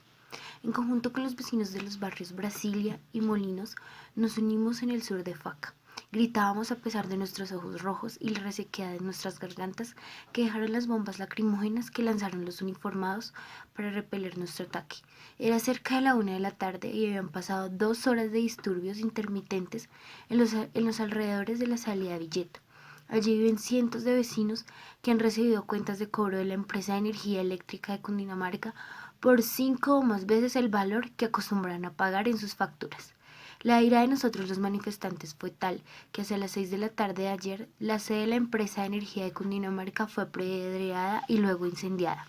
En conjunto con los vecinos de los barrios Brasilia y Molinos, nos unimos en el sur de Faca. Gritábamos a pesar de nuestros ojos rojos y la resequedad de nuestras gargantas que dejaron las bombas lacrimógenas que lanzaron los uniformados para repeler nuestro ataque. Era cerca de la 1 de la tarde y habían pasado 2 horas de disturbios intermitentes en los alrededores de la salida de Villeta. Allí viven cientos de vecinos que han recibido cuentas de cobro de la empresa de energía eléctrica de Cundinamarca por 5 o más veces el valor que acostumbran a pagar en sus facturas. La ira de nosotros los manifestantes fue tal que hacia las 6 de la tarde de ayer la sede de la empresa de energía de Cundinamarca fue apedreada y luego incendiada.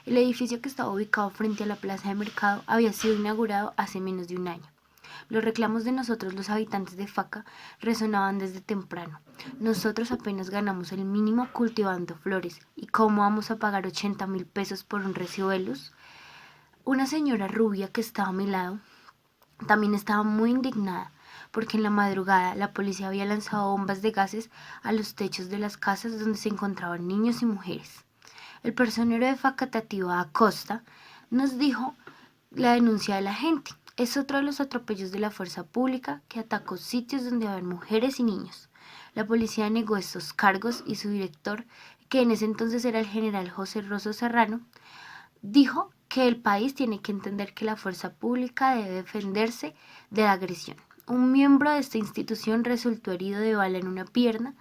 El edificio que estaba ubicado frente a la plaza de mercado había sido inaugurado hace menos de un año. Los reclamos de nosotros los habitantes de Faca resonaban desde temprano. Nosotros apenas ganamos el mínimo cultivando flores. ¿Y cómo vamos a pagar 80.000 pesos por un recibo de luz? Una señora rubia que estaba a mi lado también estaba muy indignada porque en la madrugada la policía había lanzado bombas de gases a los techos de las casas donde se encontraban niños y mujeres. El personero de Facatativá, Acosta, nos dijo la denuncia de la gente. Es otro de los atropellos de la fuerza pública que atacó sitios donde había mujeres y niños. La policía negó estos cargos y su director, que en ese entonces era el general José Rosso Serrano, dijo que el país tiene que entender que la fuerza pública debe defenderse de la agresión. Un miembro de esta institución resultó herido de bala en una pierna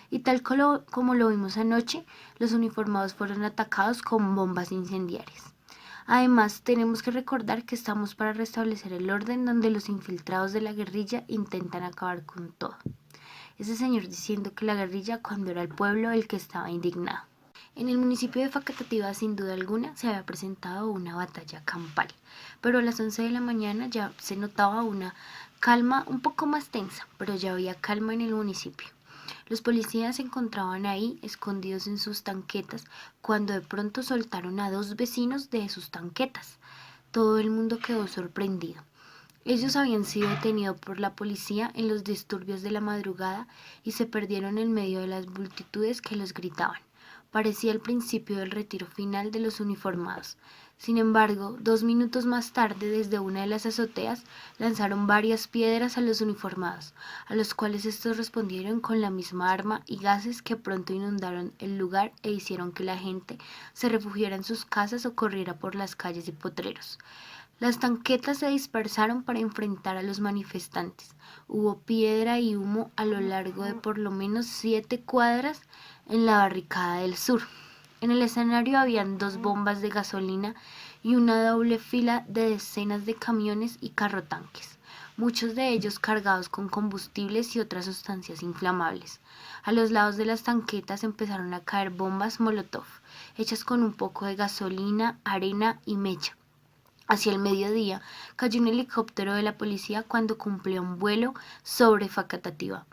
y tal como lo vimos anoche, los uniformados fueron atacados con bombas incendiarias. Además, tenemos que recordar que estamos para restablecer el orden donde los infiltrados de la guerrilla intentan acabar con todo. Ese señor diciendo que la guerrilla cuando era el pueblo el que estaba indignado. En el municipio de Facatativá, sin duda alguna, se había presentado una batalla campal, pero a las 11 de la mañana ya se notaba una calma un poco más tensa, pero ya había calma en el municipio. Los policías se encontraban ahí, escondidos en sus tanquetas, cuando de pronto soltaron a 2 vecinos de sus tanquetas. Todo el mundo quedó sorprendido. Ellos habían sido detenidos por la policía en los disturbios de la madrugada y se perdieron en medio de las multitudes que los gritaban. Parecía el principio del retiro final de los uniformados. Sin embargo, 2 minutos más tarde, desde una de las azoteas, lanzaron varias piedras a los uniformados, a los cuales estos respondieron con la misma arma y gases que pronto inundaron el lugar e hicieron que la gente se refugiara en sus casas o corriera por las calles y potreros. Las tanquetas se dispersaron para enfrentar a los manifestantes. Hubo piedra y humo a lo largo de por lo menos 7 cuadras en la barricada del sur. En el escenario habían 2 bombas de gasolina y una doble fila de decenas de camiones y carrotanques, muchos de ellos cargados con combustibles y otras sustancias inflamables. A los lados de las tanquetas empezaron a caer bombas Molotov, hechas con un poco de gasolina, arena y mecha. Hacia el mediodía cayó un helicóptero de la policía cuando cumplió un vuelo sobre Facatativá.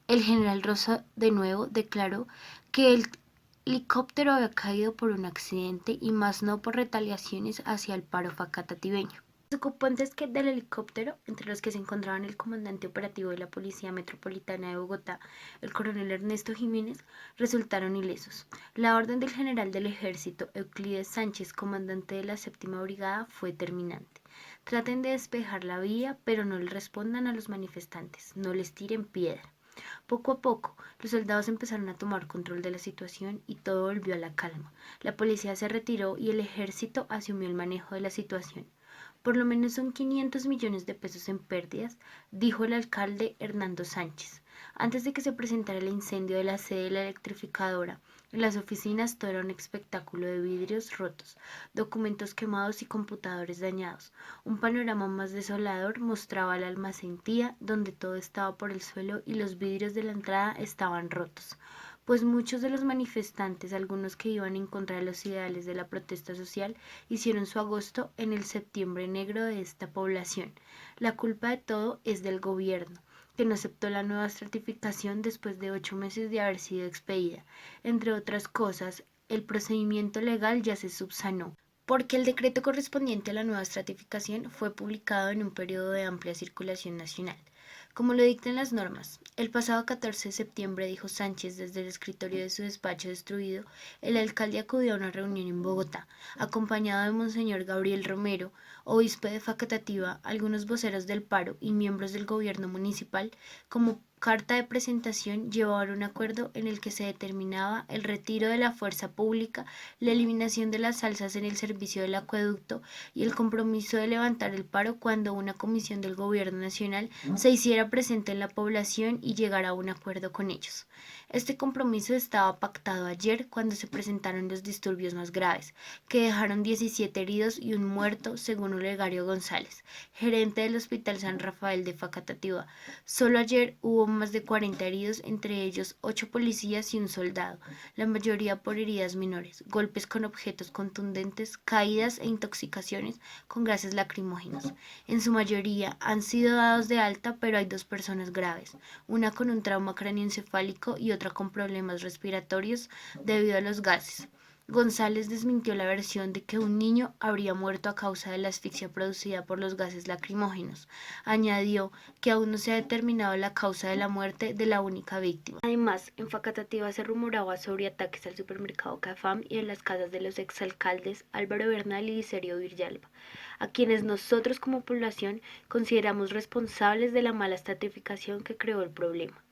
El general Rosa de nuevo declaró que el helicóptero había caído por un accidente y más no por retaliaciones hacia el paro facatativeño. Los ocupantes del helicóptero, entre los que se encontraban el comandante operativo de la Policía Metropolitana de Bogotá, el coronel Ernesto Jiménez, resultaron ilesos. La orden del general del ejército, Euclides Sánchez, comandante de la 7ª Brigada, fue terminante. Traten de despejar la vía, pero no le respondan a los manifestantes, no les tiren piedra. Poco a poco, los soldados empezaron a tomar control de la situación y todo volvió a la calma. La policía se retiró y el ejército asumió el manejo de la situación. Por lo menos son 500 millones de pesos en pérdidas, dijo el alcalde Hernando Sánchez. Antes de que se presentara el incendio de la sede de la electrificadora, en las oficinas todo era un espectáculo de vidrios rotos, documentos quemados y computadores dañados. Un panorama más desolador mostraba el almacén Tía, donde todo estaba por el suelo y los vidrios de la entrada estaban rotos, pues muchos de los manifestantes, algunos que iban en contra de los ideales de la protesta social, hicieron su agosto en el septiembre negro de esta población. La culpa de todo es del gobierno, que no aceptó la nueva estratificación después de 8 meses de haber sido expedida. Entre otras cosas, el procedimiento legal ya se subsanó, porque el decreto correspondiente a la nueva estratificación fue publicado en un periodo de amplia circulación nacional, como lo dictan las normas. El pasado 14 de septiembre, dijo Sánchez desde el escritorio de su despacho destruido, el alcalde acudió a una reunión en Bogotá, acompañado de Monseñor Gabriel Romero, obispo de Facatativá, algunos voceros del paro y miembros del gobierno municipal. Como carta de presentación llevaban un acuerdo en el que se determinaba el retiro de la fuerza pública, la eliminación de las alzas en el servicio del acueducto y el compromiso de levantar el paro cuando una comisión del gobierno nacional se hiciera presente en la población y llegara a un acuerdo con ellos. Este compromiso estaba pactado ayer cuando se presentaron los disturbios más graves, que dejaron 17 heridos y un muerto, según Olegario González, gerente del Hospital San Rafael de Facatativá. Solo ayer hubo más de 40 heridos, entre ellos 8 policías y un soldado, la mayoría por heridas menores, golpes con objetos contundentes, caídas e intoxicaciones con gases lacrimógenos. En su mayoría han sido dados de alta, pero hay 2 personas graves, una con un trauma cráneoencefálico y otra con problemas respiratorios debido a los gases. González desmintió la versión de que un niño habría muerto a causa de la asfixia producida por los gases lacrimógenos. Añadió que aún no se ha determinado la causa de la muerte de la única víctima. Además, en Facatativá se rumoraba sobre ataques al supermercado Cafam y en las casas de los exalcaldes Álvaro Bernal y Licerio Villalba, a quienes nosotros como población consideramos responsables de la mala estratificación que creó el problema.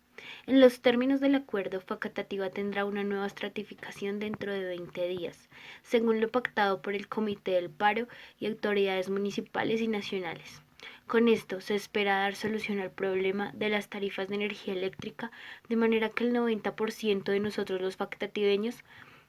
En los términos del acuerdo, Facatativá tendrá una nueva estratificación dentro de 20 días, según lo pactado por el Comité del Paro y autoridades municipales y nacionales. Con esto se espera dar solución al problema de las tarifas de energía eléctrica, de manera que el 90% de nosotros los facatativeños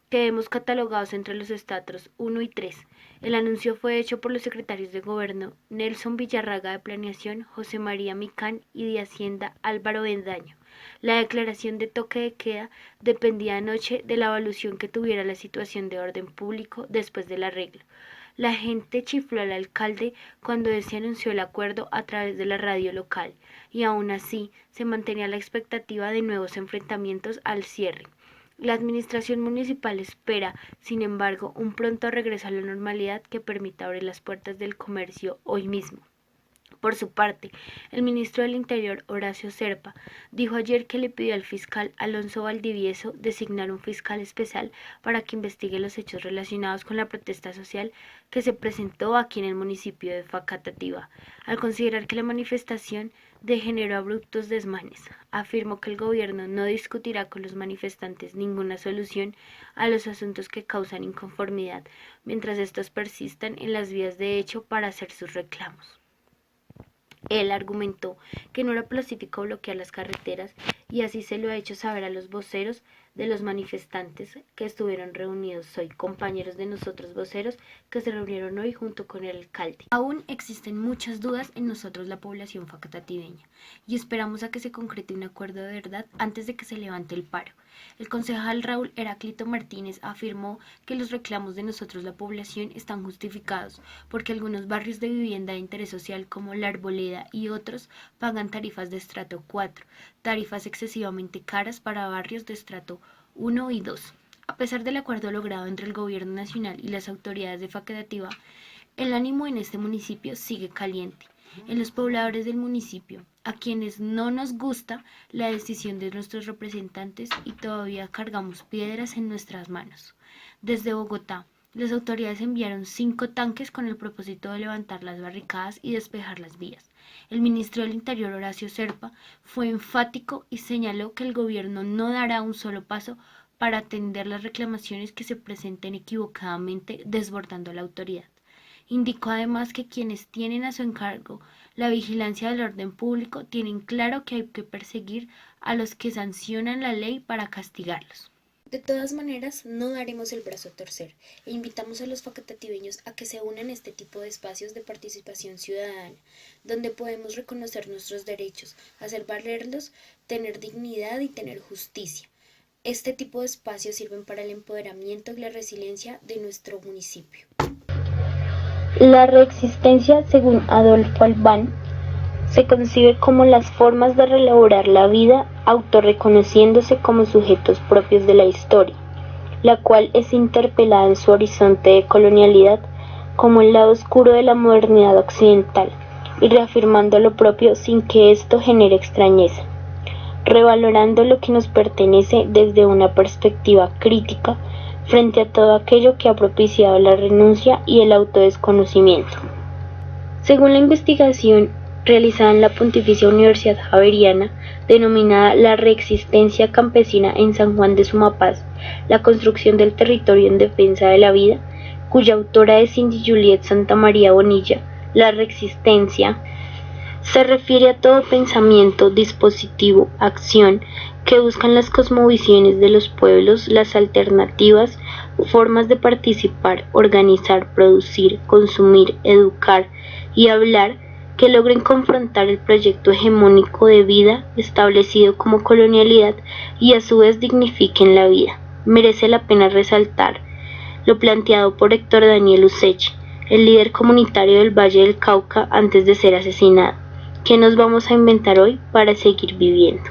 quedemos catalogados entre los estratos 1 y 3. El anuncio fue hecho por los secretarios de Gobierno Nelson Villarraga de Planeación, José María Micán y de Hacienda Álvaro Bendaño. La declaración de toque de queda dependía anoche de la evaluación que tuviera la situación de orden público después del arreglo. La gente chifló al alcalde cuando éste anunció el acuerdo a través de la radio local, y aún así se mantenía la expectativa de nuevos enfrentamientos al cierre. La administración municipal espera, sin embargo, un pronto regreso a la normalidad que permita abrir las puertas del comercio hoy mismo. Por su parte, el ministro del Interior, Horacio Serpa, dijo ayer que le pidió al fiscal Alonso Valdivieso designar un fiscal especial para que investigue los hechos relacionados con la protesta social que se presentó aquí en el municipio de Facatativá, al considerar que la manifestación generó abruptos desmanes. Afirmó que el gobierno no discutirá con los manifestantes ninguna solución a los asuntos que causan inconformidad, mientras estos persistan en las vías de hecho para hacer sus reclamos. Él argumentó que no era pacífico bloquear las carreteras y así se lo ha hecho saber a los voceros de los manifestantes que estuvieron reunidos hoy, compañeros de nosotros voceros que se reunieron hoy junto con el alcalde. Aún existen muchas dudas en nosotros la población facatativeña y esperamos a que se concrete un acuerdo de verdad antes de que se levante el paro. El concejal Raúl Heráclito Martínez afirmó que los reclamos de nosotros la población están justificados porque algunos barrios de vivienda de interés social como La Arboleda y otros pagan tarifas de estrato 4, tarifas excesivamente caras para barrios de estrato 1 y 2. A pesar del acuerdo logrado entre el gobierno nacional y las autoridades de Facatativá, el ánimo en este municipio sigue caliente. En los pobladores del municipio, a quienes no nos gusta la decisión de nuestros representantes y todavía cargamos piedras en nuestras manos. Desde Bogotá, las autoridades enviaron 5 tanques con el propósito de levantar las barricadas y despejar las vías. El ministro del Interior, Horacio Serpa, fue enfático y señaló que el gobierno no dará un solo paso para atender las reclamaciones que se presenten equivocadamente desbordando la autoridad. Indicó además que quienes tienen a su encargo la vigilancia del orden público tienen claro que hay que perseguir a los que sancionan la ley para castigarlos. De todas maneras, no daremos el brazo a torcer e invitamos a los facatativeños a que se unan a este tipo de espacios de participación ciudadana, donde podemos reconocer nuestros derechos, hacer valerlos, tener dignidad y tener justicia. Este tipo de espacios sirven para el empoderamiento y la resiliencia de nuestro municipio. La reexistencia, según Adolfo Albán, se concibe como las formas de reelaborar la vida autorreconociéndose como sujetos propios de la historia, la cual es interpelada en su horizonte de colonialidad como el lado oscuro de la modernidad occidental y reafirmando lo propio sin que esto genere extrañeza, revalorando lo que nos pertenece desde una perspectiva crítica frente a todo aquello que ha propiciado la renuncia y el autodesconocimiento. Según la investigación realizada en la Pontificia Universidad Javeriana, denominada La Reexistencia Campesina en San Juan de Sumapaz, la construcción del territorio en defensa de la vida, cuya autora es Cindy Juliet Santamaría Bonilla, la reexistencia se refiere a todo pensamiento, dispositivo, acción que buscan las cosmovisiones de los pueblos, las alternativas, formas de participar, organizar, producir, consumir, educar y hablar que logren confrontar el proyecto hegemónico de vida establecido como colonialidad y a su vez dignifiquen la vida. Merece la pena resaltar lo planteado por Héctor Daniel Useche, el líder comunitario del Valle del Cauca antes de ser asesinado. ¿Qué nos vamos a inventar hoy para seguir viviendo?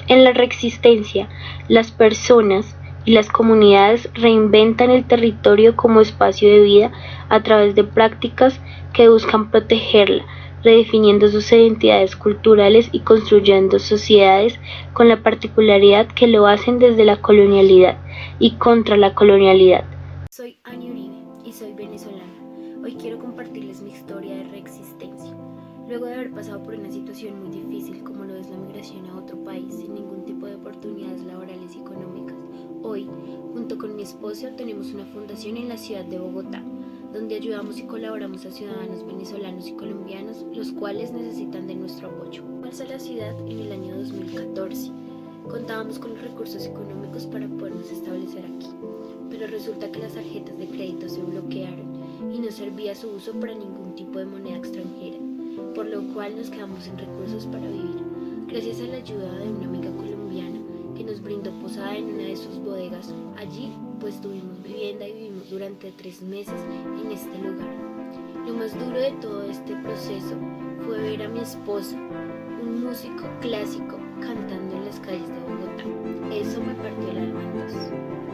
En la reexistencia, las personas y las comunidades reinventan el territorio como espacio de vida a través de prácticas que buscan protegerla, redefiniendo sus identidades culturales y construyendo sociedades con la particularidad que lo hacen desde la colonialidad y contra la colonialidad. Soy Ani Uribe y soy venezolana. Hoy quiero compartirles mi historia de reexistencia. Luego de haber pasado por una situación muy difícil como lo es la migración a otro país sin ningún tipo de oportunidades laborales y económicas, hoy, junto con mi esposo, tenemos una fundación en la ciudad de Bogotá, donde ayudamos y colaboramos a ciudadanos venezolanos y colombianos, los cuales necesitan de nuestro apoyo. Fuimos a la ciudad en el año 2014. Contábamos con los recursos económicos para podernos establecer aquí, pero resulta que las tarjetas de crédito se bloquearon y no servía su uso para ningún tipo de moneda extranjera, por lo cual nos quedamos sin recursos para vivir. Gracias a la ayuda de una amiga colombiana que nos brindó posada en una de sus bodegas, allí pues tuvimos vivienda y vivimos durante 3 meses en este lugar. Lo más duro de todo este proceso fue ver a mi esposo, un músico clásico, cantando en las calles de Bogotá. Eso me partió el alma en dos.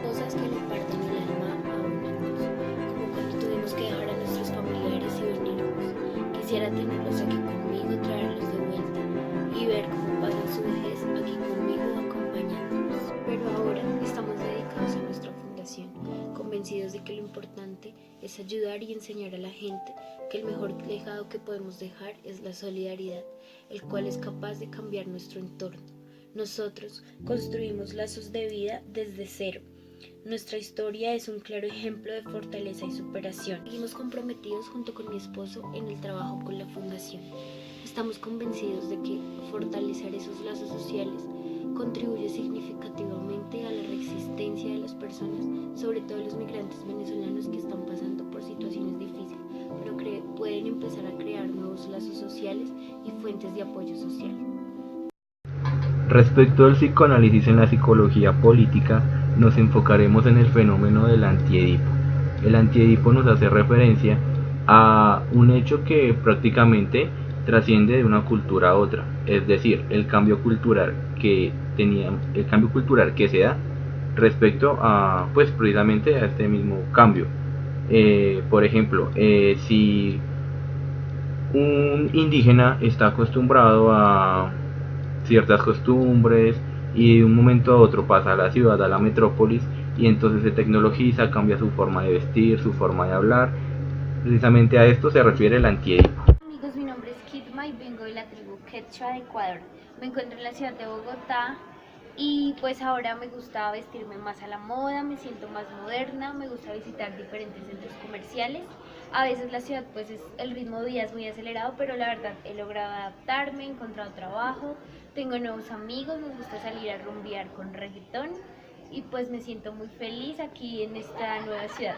Cosas que le parten el alma a uno incluso, como cuando tuvimos que dejar a nuestros familiares y venirnos. Quisiera tenerlos aquí conmigo, traerlos de vuelta y ver cómo pasan su vejez aquí conmigo acompañándonos. Pero ahora estamos dedicados a nuestra fundación, convencidos de que lo importante es ayudar y enseñar a la gente que el mejor legado que podemos dejar es la solidaridad, el cual es capaz de cambiar nuestro entorno. Nosotros construimos lazos de vida desde cero. Nuestra historia es un claro ejemplo de fortaleza y superación. Seguimos comprometidos junto con mi esposo en el trabajo con la fundación. Estamos convencidos de que fortalecer esos lazos sociales contribuye significativamente a la reexistencia de las personas, sobre todo los migrantes venezolanos que están pasando por situaciones difíciles, pero pueden empezar a crear nuevos lazos sociales y fuentes de apoyo social. Respecto al psicoanálisis en la psicología política, nos enfocaremos en el fenómeno del antiedipo. El antiedipo nos hace referencia a un hecho que prácticamente trasciende de una cultura a otra, es decir, el cambio cultural que se da respecto a, pues precisamente a este mismo cambio. Por ejemplo, si un indígena está acostumbrado a ciertas costumbres y de un momento a otro pasa a la ciudad, a la metrópolis, y entonces se tecnologiza, cambia su forma de vestir, su forma de hablar. Precisamente a esto se refiere el antiedipo. Amigos, mi nombre es Kitma y vengo de la tribu Quechua de Ecuador. Me encuentro en la ciudad de Bogotá y pues ahora me gusta vestirme más a la moda, me siento más moderna, me gusta visitar diferentes centros comerciales. A veces la ciudad pues el ritmo de vida es muy acelerado, pero la verdad he logrado adaptarme, he encontrado trabajo, tengo nuevos amigos, nos gusta salir a rumbear con reggaetón y pues me siento muy feliz aquí en esta nueva ciudad.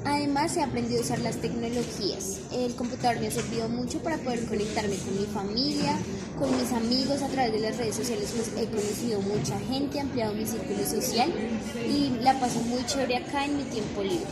Además, he aprendido a usar las tecnologías. El computador me ha servido mucho para poder conectarme con mi familia, con mis amigos. A través de las redes sociales pues, he conocido mucha gente, he ampliado mi círculo social y la paso muy chévere acá en mi tiempo libre.